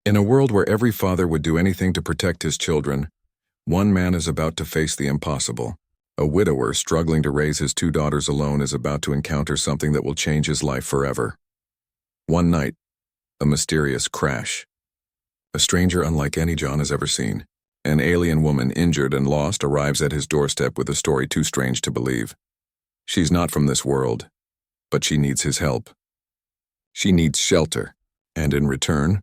In a world where every father would do anything to protect his children, one man is about to face the impossible. A widower struggling to raise his two daughters alone is about to encounter something that will change his life forever. One night, a mysterious crash. A stranger unlike any John has ever seen. An alien woman, injured and lost, arrives at his doorstep with a story too strange to believe. She's not from this world, but she needs his help. She needs shelter, and in return,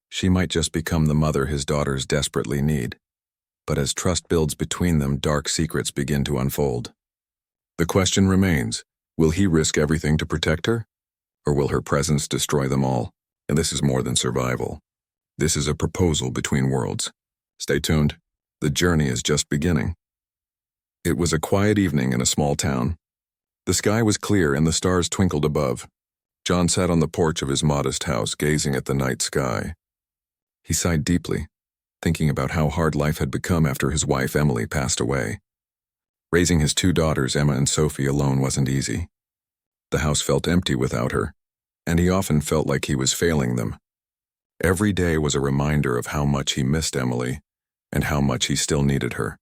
she might just become the mother his daughters desperately need. But as trust builds between them, dark secrets begin to unfold. The question remains, will he risk everything to protect her? Or will her presence destroy them all? And this is more than survival. This is a proposal between worlds. Stay tuned. The journey is just beginning. It was a quiet evening in a small town. The sky was clear and the stars twinkled above. John sat on the porch of his modest house, gazing at the night sky. He sighed deeply, thinking about how hard life had become after his wife Emily passed away. Raising his two daughters, Emma and Sophie, alone wasn't easy. The house felt empty without her, and he often felt like he was failing them. Every day was a reminder of how much he missed Emily and how much he still needed her.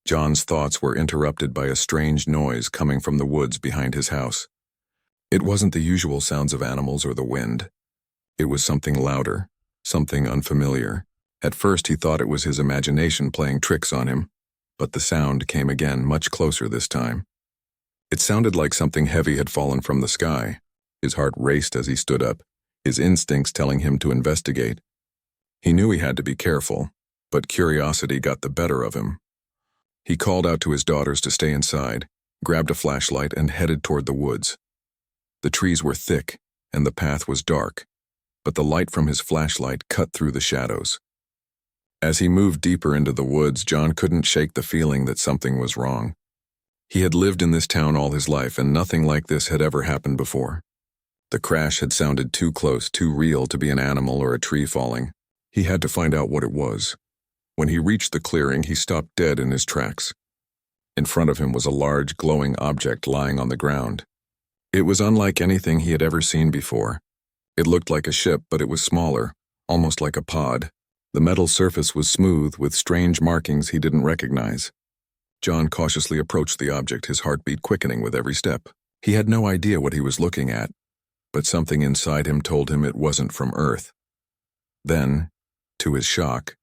John's thoughts were interrupted by a strange noise coming from the woods behind his house. It wasn't the usual sounds of animals or the wind. It was something louder, something unfamiliar. At first he thought it was his imagination playing tricks on him, but the sound came again, much closer this time. It sounded like something heavy had fallen from the sky. His heart raced as he stood up, his instincts telling him to investigate. He knew he had to be careful, but curiosity got the better of him. He called out to his daughters to stay inside, grabbed a flashlight, and headed toward the woods. The trees were thick, and the path was dark, but the light from his flashlight cut through the shadows. As he moved deeper into the woods, John couldn't shake the feeling that something was wrong. He had lived in this town all his life, and nothing like this had ever happened before. The crash had sounded too close, too real to be an animal or a tree falling. He had to find out what it was. When he reached the clearing, he stopped dead in his tracks. In front of him was a large, glowing object lying on the ground. It was unlike anything he had ever seen before. It looked like a ship, but it was smaller, almost like a pod. The metal surface was smooth, with strange markings he didn't recognize. John cautiously approached the object, his heartbeat quickening with every step. He had no idea what he was looking at, but something inside him told him it wasn't from Earth. Then, to his shock,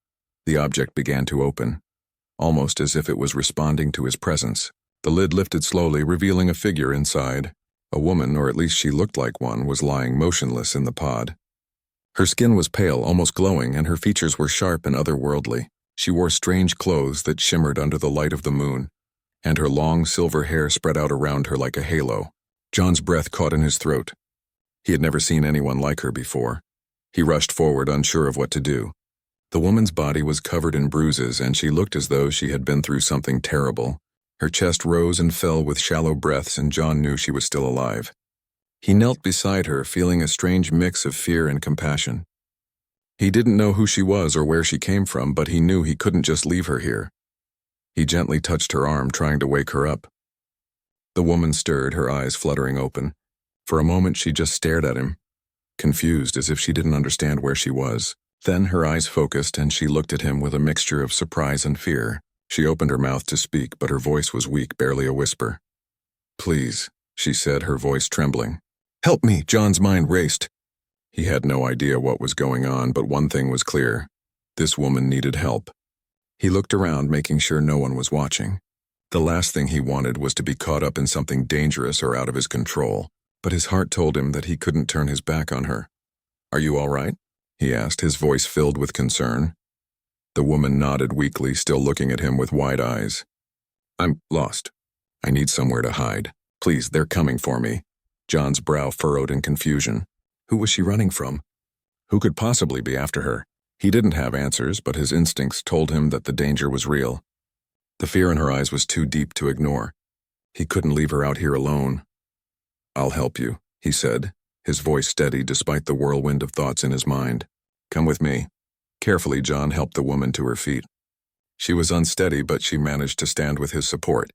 the object began to open, almost as if it was responding to his presence. The lid lifted slowly, revealing a figure inside. A woman, or at least she looked like one, was lying motionless in the pod. Her skin was pale, almost glowing, and her features were sharp and otherworldly. She wore strange clothes that shimmered under the light of the moon, and her long silver hair spread out around her like a halo. John's breath caught in his throat. He had never seen anyone like her before. He rushed forward, unsure of what to do. The woman's body was covered in bruises, and she looked as though she had been through something terrible. Her chest rose and fell with shallow breaths, and John knew she was still alive. He knelt beside her, feeling a strange mix of fear and compassion. He didn't know who she was or where she came from, but he knew he couldn't just leave her here. He gently touched her arm, trying to wake her up. The woman stirred, her eyes fluttering open. For a moment she just stared at him, confused, as if she didn't understand where she was. Then her eyes focused, and she looked at him with a mixture of surprise and fear. She opened her mouth to speak, but her voice was weak, barely a whisper. "Please," she said, her voice trembling. "Help me!" John's mind raced. He had no idea what was going on, but one thing was clear. This woman needed help. He looked around, making sure no one was watching. The last thing he wanted was to be caught up in something dangerous or out of his control, but his heart told him that he couldn't turn his back on her. "Are you all right?" he asked, his voice filled with concern. The woman nodded weakly, still looking at him with wide eyes. "I'm lost. I need somewhere to hide. Please, they're coming for me." John's brow furrowed in confusion. Who was she running from? Who could possibly be after her? He didn't have answers, but his instincts told him that the danger was real. The fear in her eyes was too deep to ignore. He couldn't leave her out here alone. "I'll help you," he said, his voice steady despite the whirlwind of thoughts in his mind. "Come with me." Carefully, John helped the woman to her feet. She was unsteady, but she managed to stand with his support.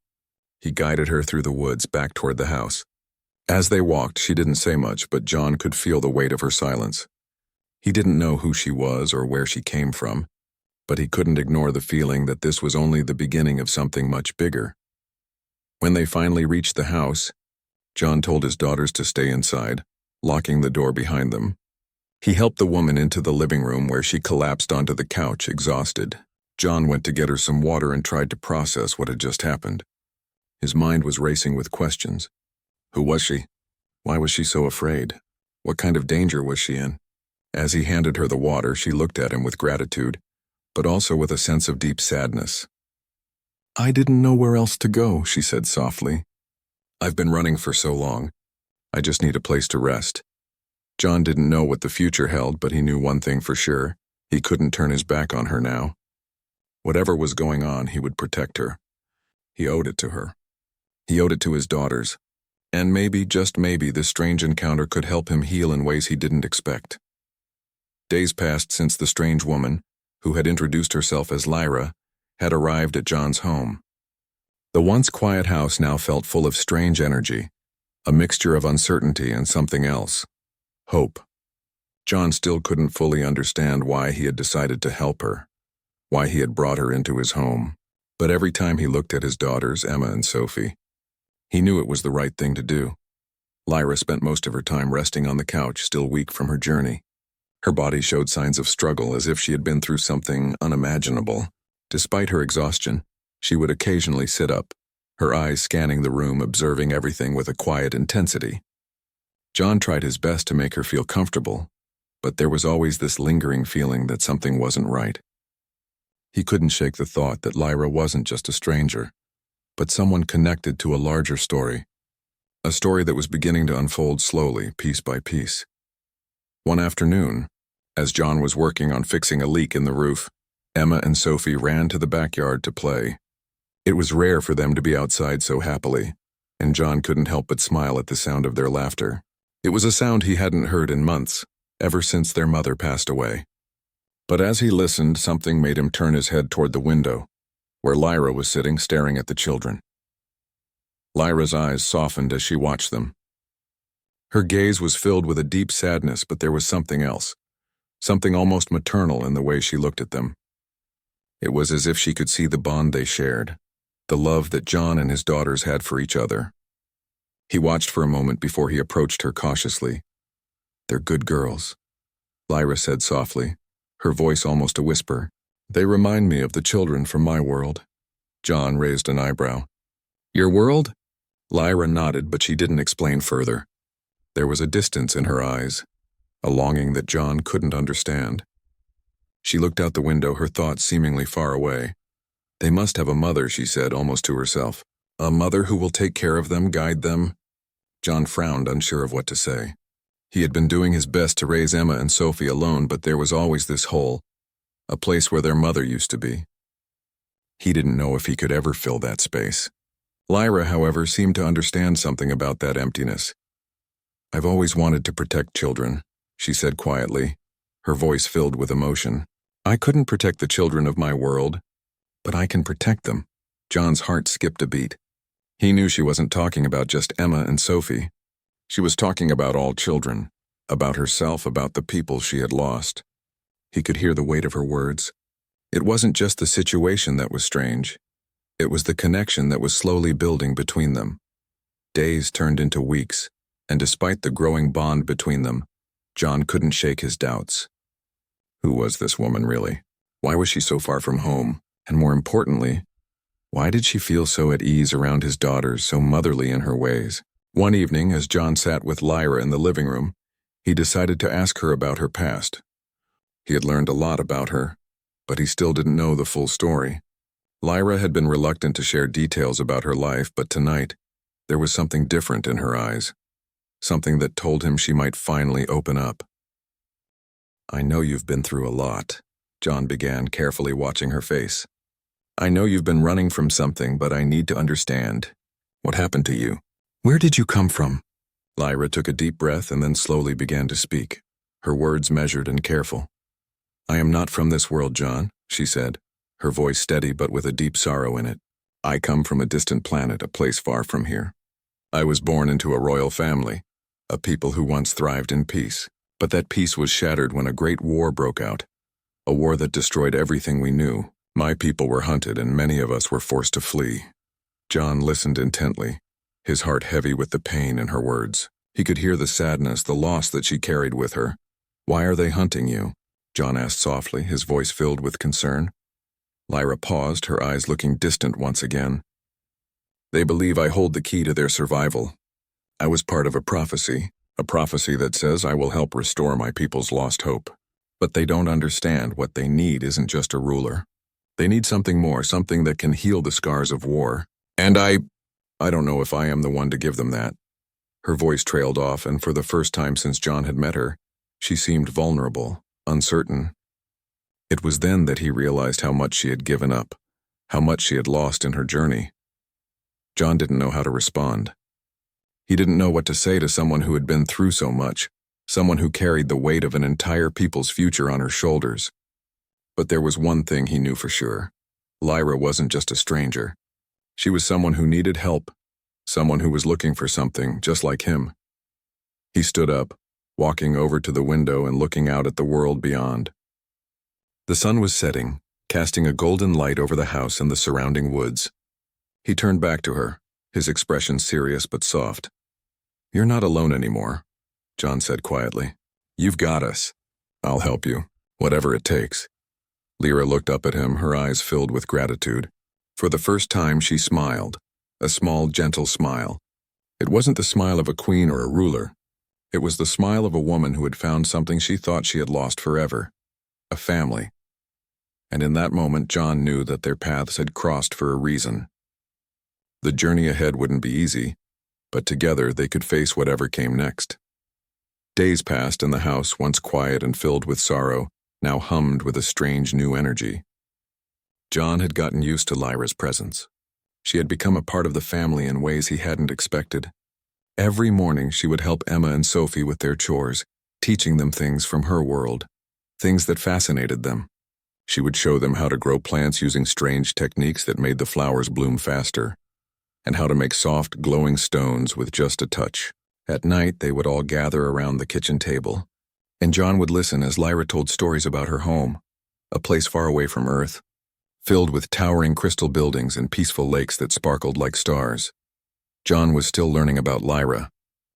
He guided her through the woods back toward the house. As they walked, she didn't say much, but John could feel the weight of her silence. He didn't know who she was or where she came from, but he couldn't ignore the feeling that this was only the beginning of something much bigger. When they finally reached the house, John told his daughters to stay inside, locking the door behind them. He helped the woman into the living room where she collapsed onto the couch, exhausted. John went to get her some water and tried to process what had just happened. His mind was racing with questions. Who was she? Why was she so afraid? What kind of danger was she in? As he handed her the water, she looked at him with gratitude, but also with a sense of deep sadness. "I didn't know where else to go," she said softly. "I've been running for so long. I just need a place to rest." John didn't know what the future held, but he knew one thing for sure. He couldn't turn his back on her now. Whatever was going on, he would protect her. He owed it to her. He owed it to his daughters. And maybe, just maybe, this strange encounter could help him heal in ways he didn't expect. Days passed since the strange woman, who had introduced herself as Lyra, had arrived at John's home. The once quiet house now felt full of strange energy, a mixture of uncertainty and something else. Hope. John still couldn't fully understand why he had decided to help her, why he had brought her into his home. But every time he looked at his daughters, Emma and Sophie, he knew it was the right thing to do. Lyra spent most of her time resting on the couch, still weak from her journey. Her body showed signs of struggle, as if she had been through something unimaginable. Despite her exhaustion, she would occasionally sit up, her eyes scanning the room, observing everything with a quiet intensity. John tried his best to make her feel comfortable, but there was always this lingering feeling that something wasn't right. He couldn't shake the thought that Lyra wasn't just a stranger, but someone connected to a larger story, a story that was beginning to unfold slowly, piece by piece. One afternoon, as John was working on fixing a leak in the roof, Emma and Sophie ran to the backyard to play. It was rare for them to be outside so happily, and John couldn't help but smile at the sound of their laughter. It was a sound he hadn't heard in months, ever since their mother passed away. But as he listened, something made him turn his head toward the window, where Lyra was sitting staring at the children. Lyra's eyes softened as she watched them. Her gaze was filled with a deep sadness, but there was something else, something almost maternal in the way she looked at them. It was as if she could see the bond they shared, the love that John and his daughters had for each other. He watched for a moment before he approached her cautiously. "They're good girls," Lyra said softly, her voice almost a whisper. "They remind me of the children from my world." John raised an eyebrow. "Your world?" Lyra nodded, but she didn't explain further. There was a distance in her eyes, a longing that John couldn't understand. She looked out the window, her thoughts seemingly far away. "They must have a mother," she said, almost to herself. "A mother who will take care of them, guide them." John frowned, unsure of what to say. He had been doing his best to raise Emma and Sophie alone, but there was always this hole, a place where their mother used to be. He didn't know if he could ever fill that space. Lyra, however, seemed to understand something about that emptiness. "I've always wanted to protect children," she said quietly, her voice filled with emotion. "I couldn't protect the children of my world, but I can protect them." John's heart skipped a beat. He knew she wasn't talking about just Emma and Sophie. She was talking about all children, about herself, about the people she had lost. He could hear the weight of her words. It wasn't just the situation that was strange. It was the connection that was slowly building between them. Days turned into weeks, and despite the growing bond between them, John couldn't shake his doubts. Who was this woman, really? Why was she so far from home? And more importantly, why did she feel so at ease around his daughters, so motherly in her ways? One evening, as John sat with Lyra in the living room, he decided to ask her about her past. He had learned a lot about her, but he still didn't know the full story. Lyra had been reluctant to share details about her life, but tonight, there was something different in her eyes, something that told him she might finally open up. "I know you've been through a lot," John began, carefully watching her face. "I know you've been running from something, but I need to understand. What happened to you? Where did you come from?" Lyra took a deep breath and then slowly began to speak, her words measured and careful. "I am not from this world, John," she said, her voice steady but with a deep sorrow in it. "I come from a distant planet, a place far from here. I was born into a royal family, a people who once thrived in peace. But that peace was shattered when a great war broke out, a war that destroyed everything we knew. My people were hunted and many of us were forced to flee. John listened intently, his heart heavy with the pain in her words. He could hear the sadness, the loss that she carried with her. "Why are they hunting you?" John asked softly, his voice filled with concern. Lyra paused, her eyes looking distant once again. "They believe I hold the key to their survival. I was part of a prophecy that says I will help restore my people's lost hope. But they don't understand what they need isn't just a ruler. They need something more, something that can heal the scars of war. And I don't know if I am the one to give them that." Her voice trailed off, and for the first time since John had met her, she seemed vulnerable, uncertain. It was then that he realized how much she had given up, how much she had lost in her journey. John didn't know how to respond. He didn't know what to say to someone who had been through so much, someone who carried the weight of an entire people's future on her shoulders. But there was one thing he knew for sure. Lyra wasn't just a stranger. She was someone who needed help, someone who was looking for something just like him. He stood up, walking over to the window and looking out at the world beyond. The sun was setting, casting a golden light over the house and the surrounding woods. He turned back to her, his expression serious but soft. "You're not alone anymore," John said quietly. "You've got us. I'll help you, whatever it takes." Lyra looked up at him, her eyes filled with gratitude. For the first time she smiled, a small, gentle smile. It wasn't the smile of a queen or a ruler. It was the smile of a woman who had found something she thought she had lost forever, a family. And in that moment John knew that their paths had crossed for a reason. The journey ahead wouldn't be easy, but together they could face whatever came next. Days passed and the house, once quiet and filled with sorrow, now hummed with a strange new energy. John had gotten used to Lyra's presence. She had become a part of the family in ways he hadn't expected. Every morning she would help Emma and Sophie with their chores, teaching them things from her world, things that fascinated them. She would show them how to grow plants using strange techniques that made the flowers bloom faster, and how to make soft, glowing stones with just a touch. At night, they would all gather around the kitchen table, and John would listen as Lyra told stories about her home, a place far away from Earth, filled with towering crystal buildings and peaceful lakes that sparkled like stars. John was still learning about Lyra,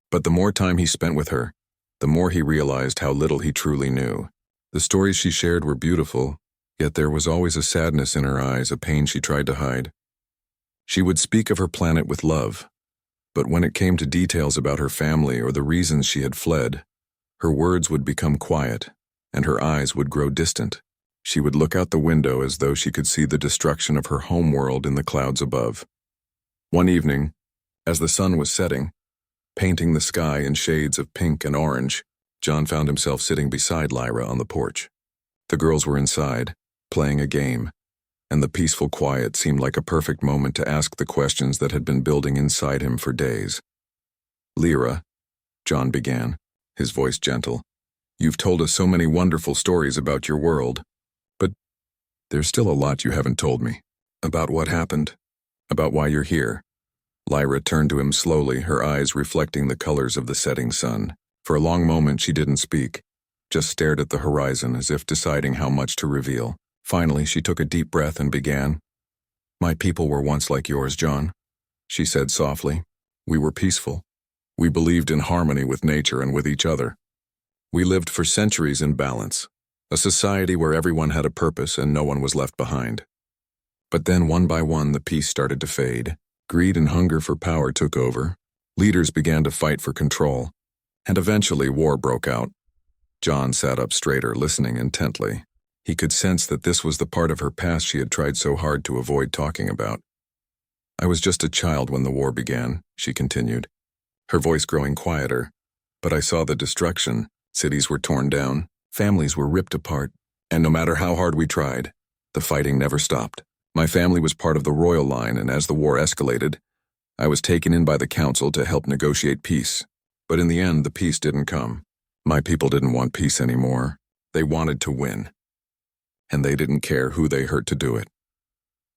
but the more time he spent with her, the more he realized how little he truly knew. The stories she shared were beautiful, yet there was always a sadness in her eyes, a pain she tried to hide. She would speak of her planet with love, but when it came to details about her family or the reasons she had fled, her words would become quiet, and her eyes would grow distant. She would look out the window as though she could see the destruction of her home world in the clouds above. One evening, as the sun was setting, painting the sky in shades of pink and orange, John found himself sitting beside Lyra on the porch. The girls were inside, playing a game, and the peaceful quiet seemed like a perfect moment to ask the questions that had been building inside him for days. "Lyra," John began, his voice gentle, "you've told us so many wonderful stories about your world. There's still a lot you haven't told me. About what happened. About why you're here." Lyra turned to him slowly, her eyes reflecting the colors of the setting sun. For a long moment she didn't speak, just stared at the horizon as if deciding how much to reveal. Finally she took a deep breath and began. "My people were once like yours, John," she said softly. "We were peaceful. We believed in harmony with nature and with each other. We lived for centuries in balance. A society where everyone had a purpose and no one was left behind. But then one by one the peace started to fade. Greed and hunger for power took over. Leaders began to fight for control. And eventually war broke out." John sat up straighter, listening intently. He could sense that this was the part of her past she had tried so hard to avoid talking about. "I was just a child when the war began," she continued, her voice growing quieter. "But I saw the destruction. Cities were torn down. Families were ripped apart, and no matter how hard we tried, the fighting never stopped. My family was part of the royal line, and as the war escalated, I was taken in by the council to help negotiate peace. But in the end, the peace didn't come. My people didn't want peace anymore. They wanted to win. And they didn't care who they hurt to do it."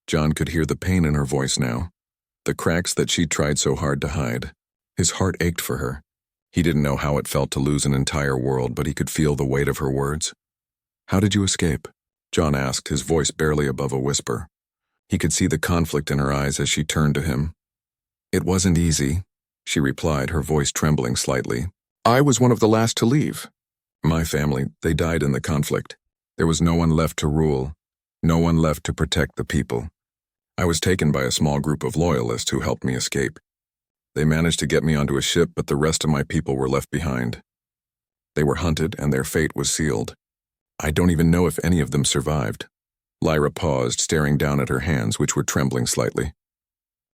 John could hear the pain in her voice now, the cracks that she'd tried so hard to hide. His heart ached for her. He didn't know how it felt to lose an entire world, but he could feel the weight of her words. "How did you escape?" John asked, his voice barely above a whisper. He could see the conflict in her eyes as she turned to him. "It wasn't easy," she replied, her voice trembling slightly. "I was one of the last to leave. My family, they died in the conflict. There was no one left to rule, no one left to protect the people. I was taken by a small group of loyalists who helped me escape. They managed to get me onto a ship, but the rest of my people were left behind. They were hunted, and their fate was sealed. I don't even know if any of them survived." Lyra paused, staring down at her hands, which were trembling slightly.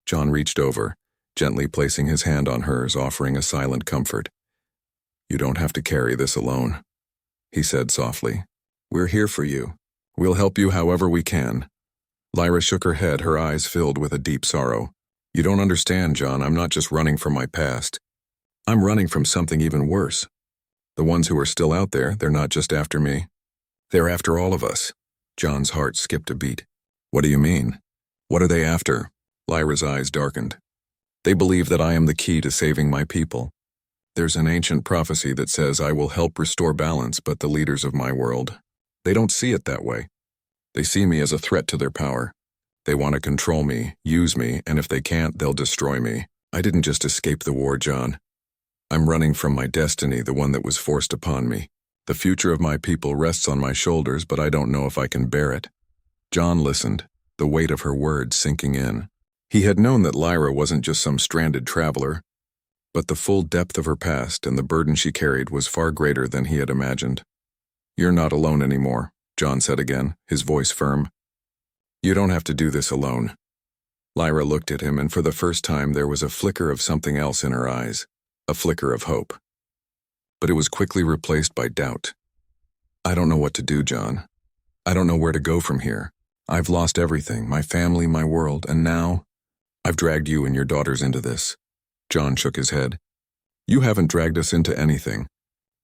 John reached over, gently placing his hand on hers, offering a silent comfort. "You don't have to carry this alone," he said softly. "We're here for you. We'll help you however we can." Lyra shook her head, her eyes filled with a deep sorrow. "You don't understand, John. I'm not just running from my past. I'm running from something even worse. The ones who are still out there, they're not just after me. They're after all of us." John's heart skipped a beat. "What do you mean? What are they after?" Lyra's eyes darkened. "They believe that I am the key to saving my people. There's an ancient prophecy that says I will help restore balance, but the leaders of my world, they don't see it that way. They see me as a threat to their power. They want to control me, use me, and if they can't, they'll destroy me. I didn't just escape the war, John. I'm running from my destiny, the one that was forced upon me. The future of my people rests on my shoulders, but I don't know if I can bear it." John listened, the weight of her words sinking in. He had known that Lyra wasn't just some stranded traveler, but the full depth of her past and the burden she carried was far greater than he had imagined. "You're not alone anymore," John said again, his voice firm. "You don't have to do this alone." Lyra looked at him, and for the first time there was a flicker of something else in her eyes, a flicker of hope. But it was quickly replaced by doubt. "I don't know what to do, John. I don't know where to go from here. I've lost everything, my family, my world, and now I've dragged you and your daughters into this." John shook his head. "You haven't dragged us into anything.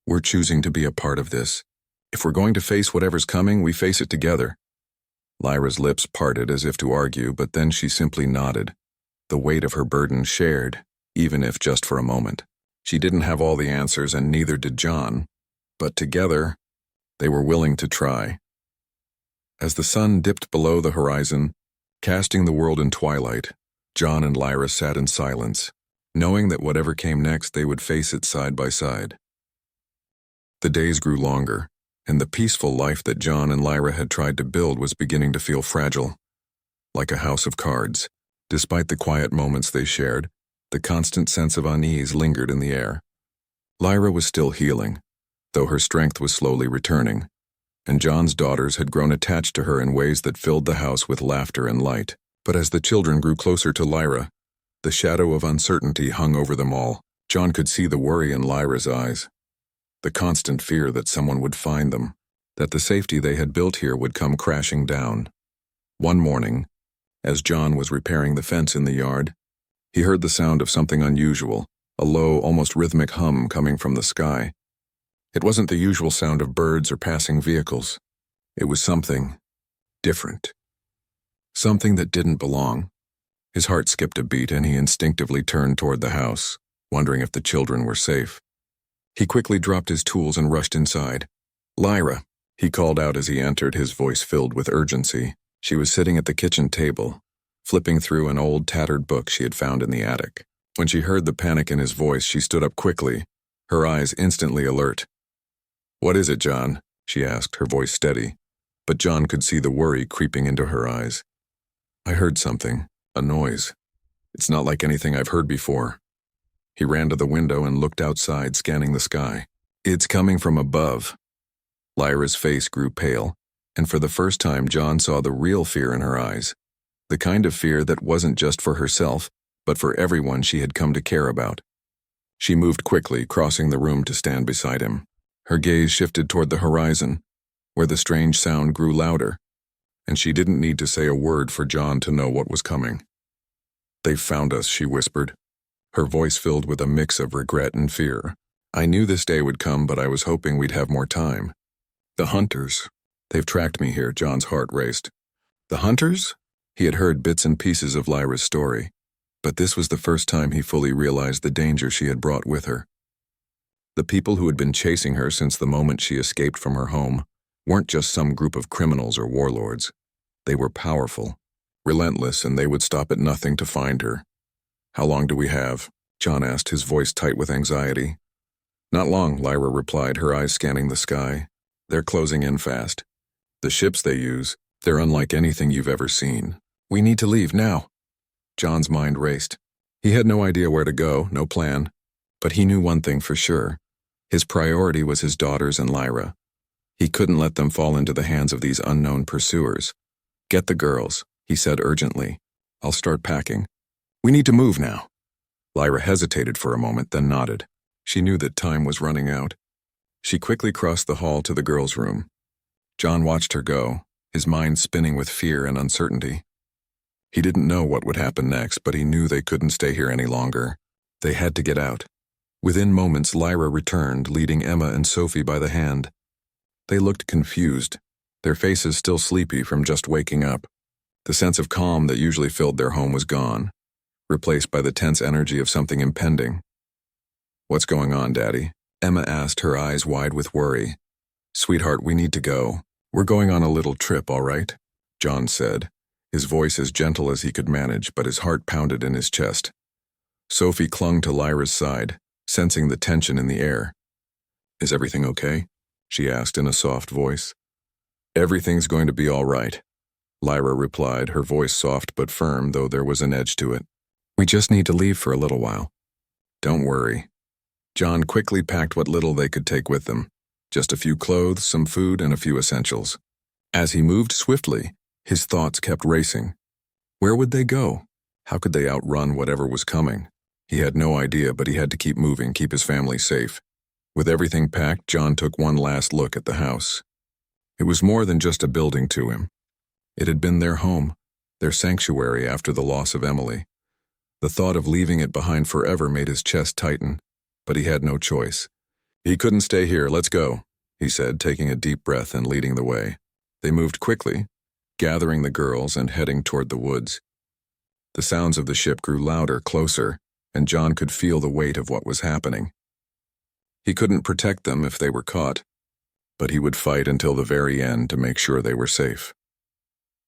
We're choosing to be a part of this. If we're going to face whatever's coming, we face it together." Lyra's lips parted as if to argue, but then she simply nodded, the weight of her burden shared, even if just for a moment. She didn't have all the answers, and neither did John, but together, they were willing to try. As the sun dipped below the horizon, casting the world in twilight, John and Lyra sat in silence, knowing that whatever came next, they would face it side by side. The days grew longer, and the peaceful life that John and Lyra had tried to build was beginning to feel fragile, like a house of cards. Despite the quiet moments they shared, the constant sense of unease lingered in the air. Lyra was still healing, though her strength was slowly returning, and John's daughters had grown attached to her in ways that filled the house with laughter and light. But as the children grew closer to Lyra, the shadow of uncertainty hung over them all. John could see the worry in Lyra's eyes, the constant fear that someone would find them, that the safety they had built here would come crashing down. One morning, as John was repairing the fence in the yard, he heard the sound of something unusual, a low, almost rhythmic hum coming from the sky. It wasn't the usual sound of birds or passing vehicles. It was something different. Something that didn't belong. His heart skipped a beat, and he instinctively turned toward the house, wondering if the children were safe. He quickly dropped his tools and rushed inside. "Lyra," he called out as he entered, his voice filled with urgency. She was sitting at the kitchen table, flipping through an old, tattered book she had found in the attic. When she heard the panic in his voice, she stood up quickly, her eyes instantly alert. "What is it, John?" she asked, her voice steady, but John could see the worry creeping into her eyes. "I heard something, a noise. It's not like anything I've heard before." He ran to the window and looked outside, scanning the sky. "It's coming from above." Lyra's face grew pale, and for the first time John saw the real fear in her eyes. The kind of fear that wasn't just for herself, but for everyone she had come to care about. She moved quickly, crossing the room to stand beside him. Her gaze shifted toward the horizon, where the strange sound grew louder, and she didn't need to say a word for John to know what was coming. "They've found us," she whispered, her voice filled with a mix of regret and fear. "I knew this day would come, but I was hoping we'd have more time. The hunters, they've tracked me here." John's heart raced. The hunters? He had heard bits and pieces of Lyra's story, but this was the first time he fully realized the danger she had brought with her. The people who had been chasing her since the moment she escaped from her home weren't just some group of criminals or warlords. They were powerful, relentless, and they would stop at nothing to find her. "How long do we have?" John asked, his voice tight with anxiety. "Not long," Lyra replied, her eyes scanning the sky. "They're closing in fast. The ships they use, they're unlike anything you've ever seen. We need to leave now." John's mind raced. He had no idea where to go, no plan. But he knew one thing for sure. His priority was his daughters and Lyra. He couldn't let them fall into the hands of these unknown pursuers. "Get the girls," he said urgently. "I'll start packing. We need to move now." Lyra hesitated for a moment, then nodded. She knew that time was running out. She quickly crossed the hall to the girls' room. John watched her go, his mind spinning with fear and uncertainty. He didn't know what would happen next, but he knew they couldn't stay here any longer. They had to get out. Within moments, Lyra returned, leading Emma and Sophie by the hand. They looked confused, their faces still sleepy from just waking up. The sense of calm that usually filled their home was gone, replaced by the tense energy of something impending. "What's going on, Daddy?" Emma asked, her eyes wide with worry. "Sweetheart, we need to go. We're going on a little trip, all right?" John said, his voice as gentle as he could manage, but his heart pounded in his chest. Sophie clung to Lyra's side, sensing the tension in the air. "Is everything okay?" she asked in a soft voice. "Everything's going to be all right," Lyra replied, her voice soft but firm, though there was an edge to it. "We just need to leave for a little while." "Don't worry." John quickly packed what little they could take with them. Just a few clothes, some food, and a few essentials. As he moved swiftly, his thoughts kept racing. Where would they go? How could they outrun whatever was coming? He had no idea, but he had to keep moving, keep his family safe. With everything packed, John took one last look at the house. It was more than just a building to him. It had been their home, their sanctuary after the loss of Emily. The thought of leaving it behind forever made his chest tighten, but he had no choice. "He couldn't stay here, let's go," he said, taking a deep breath and leading the way. They moved quickly, gathering the girls and heading toward the woods. The sounds of the ship grew louder, closer, and John could feel the weight of what was happening. He couldn't protect them if they were caught, but he would fight until the very end to make sure they were safe.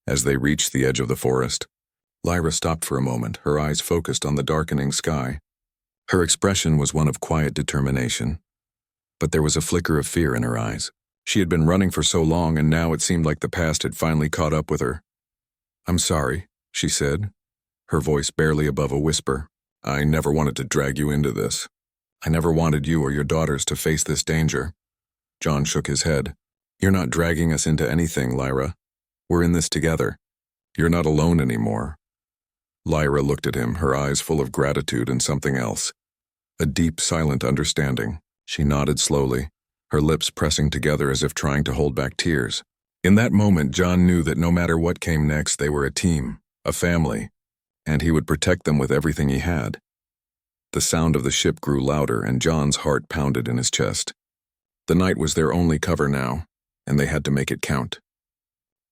As they reached the edge of the forest, Lyra stopped for a moment, her eyes focused on the darkening sky. Her expression was one of quiet determination, but there was a flicker of fear in her eyes. She had been running for so long, and now it seemed like the past had finally caught up with her. "I'm sorry," she said, her voice barely above a whisper. "I never wanted to drag you into this. I never wanted you or your daughters to face this danger." John shook his head. "You're not dragging us into anything, Lyra. We're in this together. You're not alone anymore." Lyra looked at him, her eyes full of gratitude and something else. A deep, silent understanding. She nodded slowly, her lips pressing together as if trying to hold back tears. In that moment, John knew that no matter what came next, they were a team, a family, and he would protect them with everything he had. The sound of the ship grew louder, and John's heart pounded in his chest. The night was their only cover now, and they had to make it count.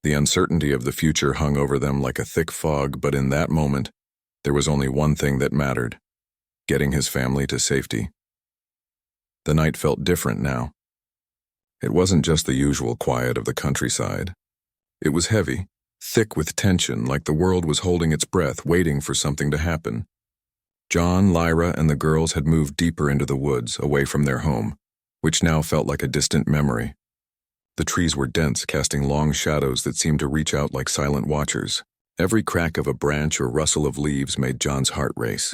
The uncertainty of the future hung over them like a thick fog, but in that moment, there was only one thing that mattered: getting his family to safety. The night felt different now. It wasn't just the usual quiet of the countryside. It was heavy, thick with tension, like the world was holding its breath, waiting for something to happen. John, Lyra, and the girls had moved deeper into the woods, away from their home, which now felt like a distant memory. The trees were dense, casting long shadows that seemed to reach out like silent watchers. Every crack of a branch or rustle of leaves made John's heart race.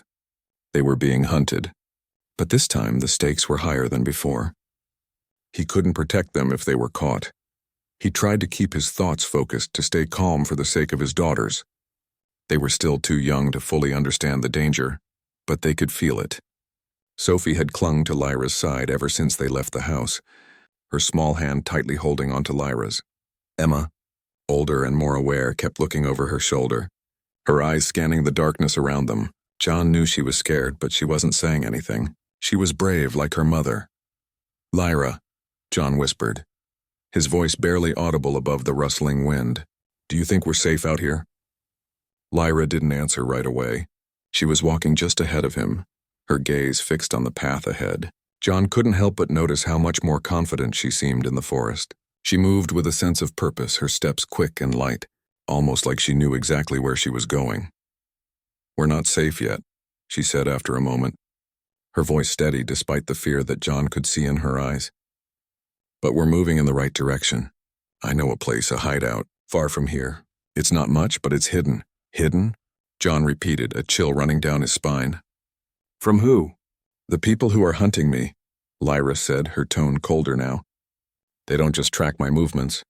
They were being hunted, but this time the stakes were higher than before. He couldn't protect them if they were caught. He tried to keep his thoughts focused, to stay calm for the sake of his daughters. They were still too young to fully understand the danger, but they could feel it. Sophie had clung to Lyra's side ever since they left the house, her small hand tightly holding onto Lyra's. Emma, older and more aware, kept looking over her shoulder, her eyes scanning the darkness around them. John knew she was scared, but she wasn't saying anything. She was brave like her mother. "Lyra," John whispered, his voice barely audible above the rustling wind. "Do you think we're safe out here?" Lyra didn't answer right away. She was walking just ahead of him, her gaze fixed on the path ahead. John couldn't help but notice how much more confident she seemed in the forest. She moved with a sense of purpose, her steps quick and light, almost like she knew exactly where she was going. "We're not safe yet," she said after a moment, her voice steady despite the fear that John could see in her eyes. "But we're moving in the right direction. I know a place, a hideout, far from here. It's not much, but it's hidden." "Hidden?" John repeated, a chill running down his spine. "From who?" "The people who are hunting me," Lyra said, her tone colder now. "They don't just track my movements.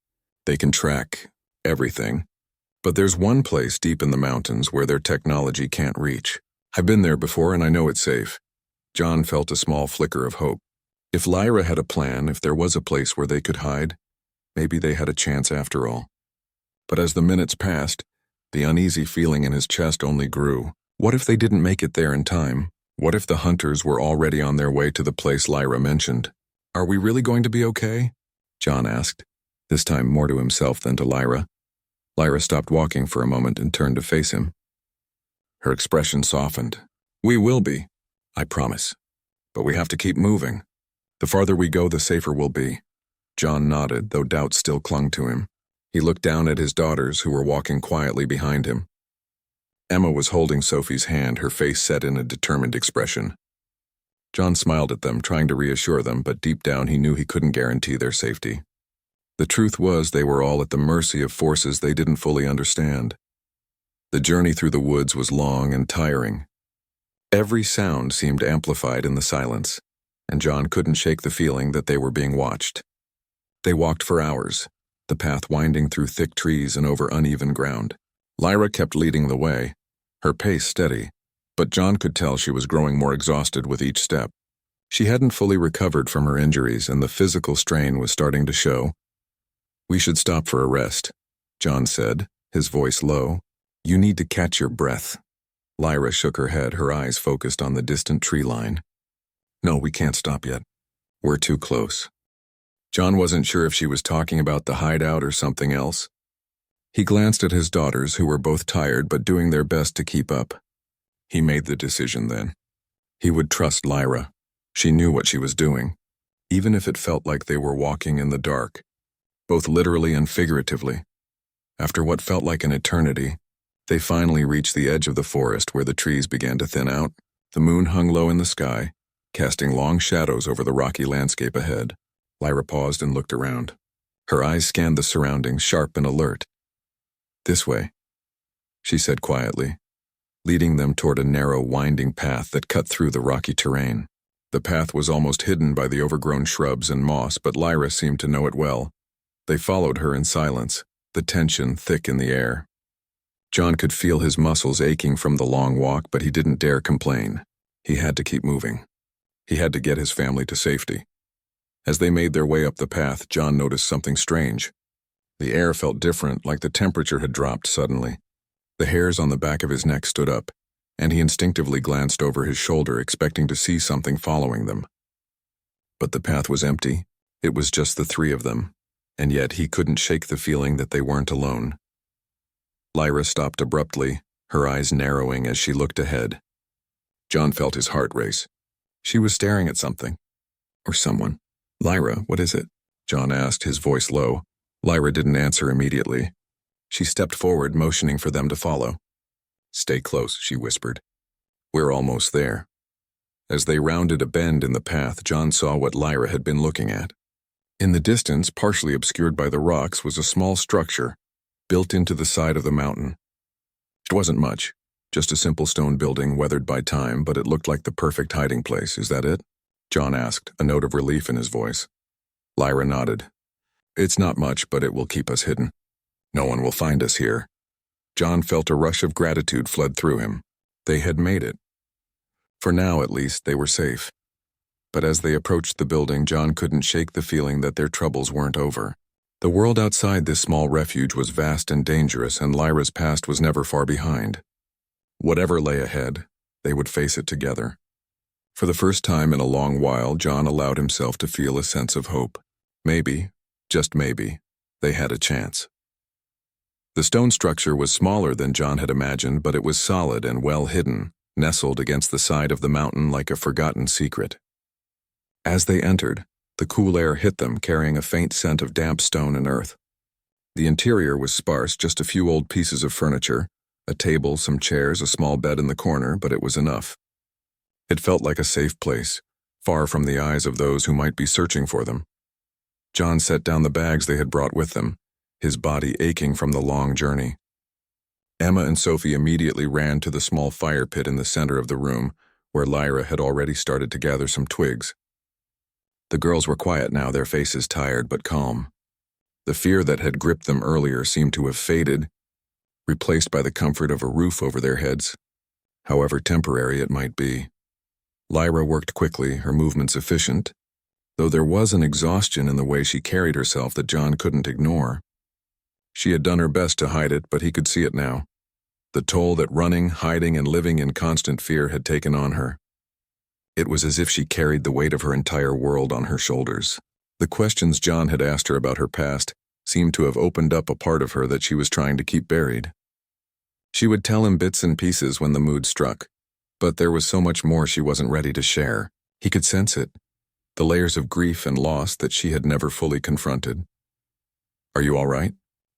They can track everything. But there's one place deep in the mountains where their technology can't reach. I've been there before and I know it's safe." John felt a small flicker of hope. If Lyra had a plan, if there was a place where they could hide, maybe they had a chance after all. But as the minutes passed, the uneasy feeling in his chest only grew. What if they didn't make it there in time? What if the hunters were already on their way to the place Lyra mentioned? "Are we really going to be okay?" John asked, this time more to himself than to Lyra. Lyra stopped walking for a moment and turned to face him. Her expression softened. "We will be, I promise. But we have to keep moving. The farther we go, the safer we'll be." John nodded, though doubt still clung to him. He looked down at his daughters, who were walking quietly behind him. Emma was holding Sophie's hand, her face set in a determined expression. John smiled at them, trying to reassure them, but deep down he knew he couldn't guarantee their safety. The truth was they were all at the mercy of forces they didn't fully understand. The journey through the woods was long and tiring. Every sound seemed amplified in the silence, and John couldn't shake the feeling that they were being watched. They walked for hours, the path winding through thick trees and over uneven ground. Lyra kept leading the way, her pace steady, but John could tell she was growing more exhausted with each step. She hadn't fully recovered from her injuries, and the physical strain was starting to show. "We should stop for a rest," John said, his voice low. "You need to catch your breath." Lyra shook her head, her eyes focused on the distant tree line. "No, we can't stop yet. We're too close." John wasn't sure if she was talking about the hideout or something else. He glanced at his daughters, who were both tired but doing their best to keep up. He made the decision then. He would trust Lyra. She knew what she was doing, even if it felt like they were walking in the dark, both literally and figuratively. After what felt like an eternity, they finally reached the edge of the forest where the trees began to thin out. The moon hung low in the sky, casting long shadows over the rocky landscape ahead. Lyra paused and looked around. Her eyes scanned the surroundings, sharp and alert. "This way," she said quietly, leading them toward a narrow, winding path that cut through the rocky terrain. The path was almost hidden by the overgrown shrubs and moss, but Lyra seemed to know it well. They followed her in silence, the tension thick in the air. John could feel his muscles aching from the long walk, but he didn't dare complain. He had to keep moving. He had to get his family to safety. As they made their way up the path, John noticed something strange. The air felt different, like the temperature had dropped suddenly. The hairs on the back of his neck stood up, and he instinctively glanced over his shoulder, expecting to see something following them. But the path was empty. It was just the three of them, and yet he couldn't shake the feeling that they weren't alone. Lyra stopped abruptly, her eyes narrowing as she looked ahead. John felt his heart race. She was staring at something. Or someone. "Lyra, what is it?" John asked, his voice low. Lyra didn't answer immediately. She stepped forward, motioning for them to follow. "Stay close," she whispered. "We're almost there." As they rounded a bend in the path, John saw what Lyra had been looking at. In the distance, partially obscured by the rocks, was a small structure, built into the side of the mountain. It wasn't much, just a simple stone building weathered by time, but it looked like the perfect hiding place. "Is that it?" John asked, a note of relief in his voice. Lyra nodded. "It's not much, but it will keep us hidden. No one will find us here." John felt a rush of gratitude flood through him. They had made it. For now, at least, they were safe. But as they approached the building, John couldn't shake the feeling that their troubles weren't over. The world outside this small refuge was vast and dangerous, and Lyra's past was never far behind. Whatever lay ahead, they would face it together. For the first time in a long while, John allowed himself to feel a sense of hope. Maybe, just maybe, they had a chance. The stone structure was smaller than John had imagined, but it was solid and well hidden, nestled against the side of the mountain like a forgotten secret. As they entered, the cool air hit them, carrying a faint scent of damp stone and earth. The interior was sparse, just a few old pieces of furniture, a table, some chairs, a small bed in the corner, but it was enough. It felt like a safe place, far from the eyes of those who might be searching for them. John set down the bags they had brought with them, his body aching from the long journey. Emma and Sophie immediately ran to the small fire pit in the center of the room, where Lyra had already started to gather some twigs. The girls were quiet now, their faces tired but calm. The fear that had gripped them earlier seemed to have faded, replaced by the comfort of a roof over their heads, however temporary it might be. Lyra worked quickly, her movements efficient, though there was an exhaustion in the way she carried herself that John couldn't ignore. She had done her best to hide it, but he could see it now. The toll that running, hiding, and living in constant fear had taken on her. It was as if she carried the weight of her entire world on her shoulders. The questions John had asked her about her past seemed to have opened up a part of her that she was trying to keep buried. She would tell him bits and pieces when the mood struck, but there was so much more she wasn't ready to share. He could sense it, the layers of grief and loss that she had never fully confronted. "Are you all right?"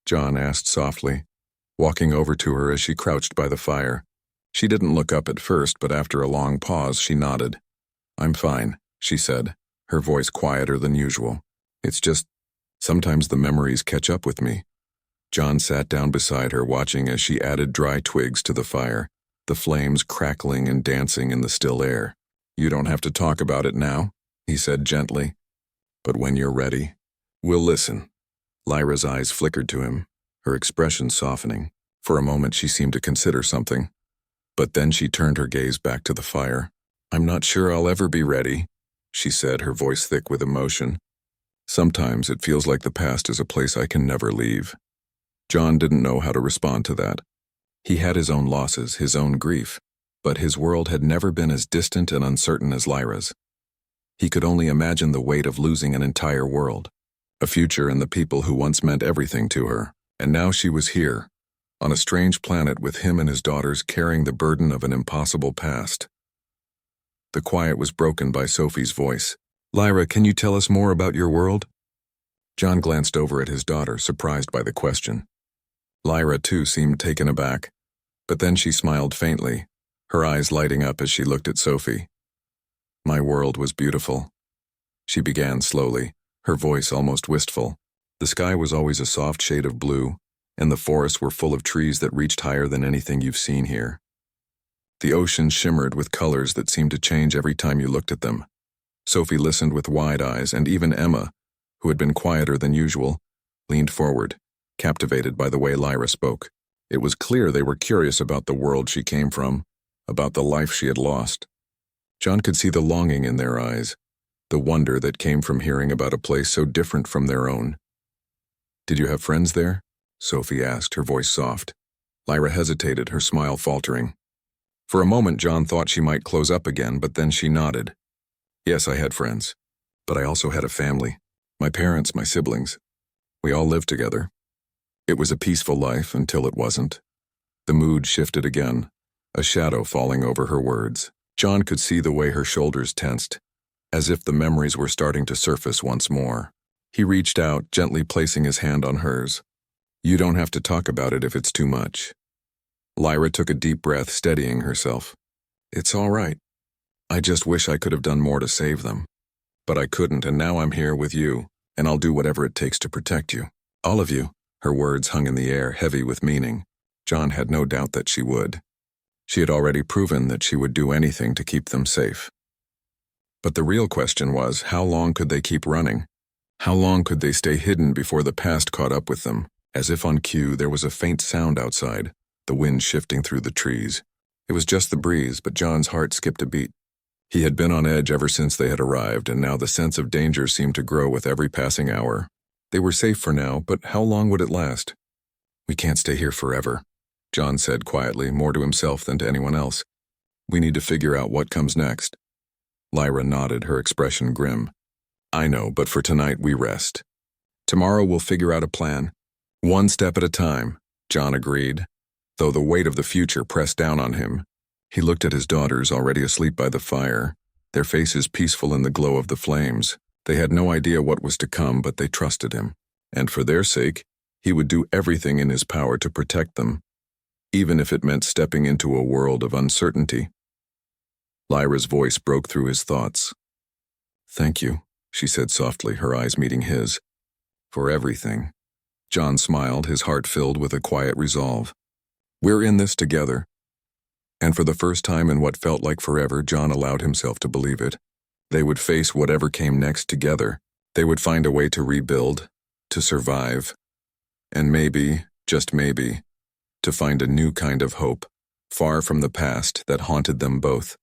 John asked softly, walking over to her as she crouched by the fire. She didn't look up at first, but after a long pause, she nodded. "I'm fine," she said, her voice quieter than usual. "It's just, sometimes the memories catch up with me." John sat down beside her, watching as she added dry twigs to the fire, the flames crackling and dancing in the still air. "You don't have to talk about it now," he said gently. "But when you're ready, we'll listen." Lyra's eyes flickered to him, her expression softening. For a moment she seemed to consider something, but then she turned her gaze back to the fire. "I'm not sure I'll ever be ready," she said, her voice thick with emotion. "Sometimes it feels like the past is a place I can never leave." John didn't know how to respond to that. He had his own losses, his own grief, but his world had never been as distant and uncertain as Lyra's. He could only imagine the weight of losing an entire world, a future and the people who once meant everything to her. And now she was here, on a strange planet with him and his daughters carrying the burden of an impossible past. The quiet was broken by Sophie's voice. "Lyra, can you tell us more about your world?" John glanced over at his daughter, surprised by the question. Lyra, too, seemed taken aback, but then she smiled faintly, her eyes lighting up as she looked at Sophie. "My world was beautiful," she began slowly, her voice almost wistful. "The sky was always a soft shade of blue, and the forests were full of trees that reached higher than anything you've seen here. The ocean shimmered with colors that seemed to change every time you looked at them." Sophie listened with wide eyes, and even Emma, who had been quieter than usual, leaned forward, captivated by the way Lyra spoke. It was clear they were curious about the world she came from, about the life she had lost. John could see the longing in their eyes, the wonder that came from hearing about a place so different from their own. "Did you have friends there?" Sophie asked, her voice soft. Lyra hesitated, her smile faltering. For a moment John thought she might close up again, but then she nodded. "Yes, I had friends, but I also had a family. My parents, my siblings. We all lived together. It was a peaceful life until it wasn't." The mood shifted again, a shadow falling over her words. John could see the way her shoulders tensed, as if the memories were starting to surface once more. He reached out, gently placing his hand on hers. "You don't have to talk about it if it's too much." Lyra took a deep breath, steadying herself. "It's all right. I just wish I could have done more to save them. But I couldn't, and now I'm here with you, and I'll do whatever it takes to protect you. All of you." Her words hung in the air, heavy with meaning. John had no doubt that she would. She had already proven that she would do anything to keep them safe. But the real question was, how long could they keep running? How long could they stay hidden before the past caught up with them? As if on cue, there was a faint sound outside, the wind shifting through the trees. It was just the breeze, but John's heart skipped a beat. He had been on edge ever since they had arrived, and now the sense of danger seemed to grow with every passing hour. They were safe for now, but how long would it last? "We can't stay here forever," John said quietly, more to himself than to anyone else. "We need to figure out what comes next." Lyra nodded, her expression grim. "I know, but for tonight we rest. Tomorrow we'll figure out a plan. One step at a time," John agreed, though the weight of the future pressed down on him. He looked at his daughters, already asleep by the fire, their faces peaceful in the glow of the flames. They had no idea what was to come, but they trusted him. And for their sake, he would do everything in his power to protect them, even if it meant stepping into a world of uncertainty. Lyra's voice broke through his thoughts. "Thank you," she said softly, her eyes meeting his. "For everything." John smiled, his heart filled with a quiet resolve. "We're in this together." And for the first time in what felt like forever, John allowed himself to believe it. They would face whatever came next together. They would find a way to rebuild, to survive, and maybe, just maybe, to find a new kind of hope, far from the past that haunted them both.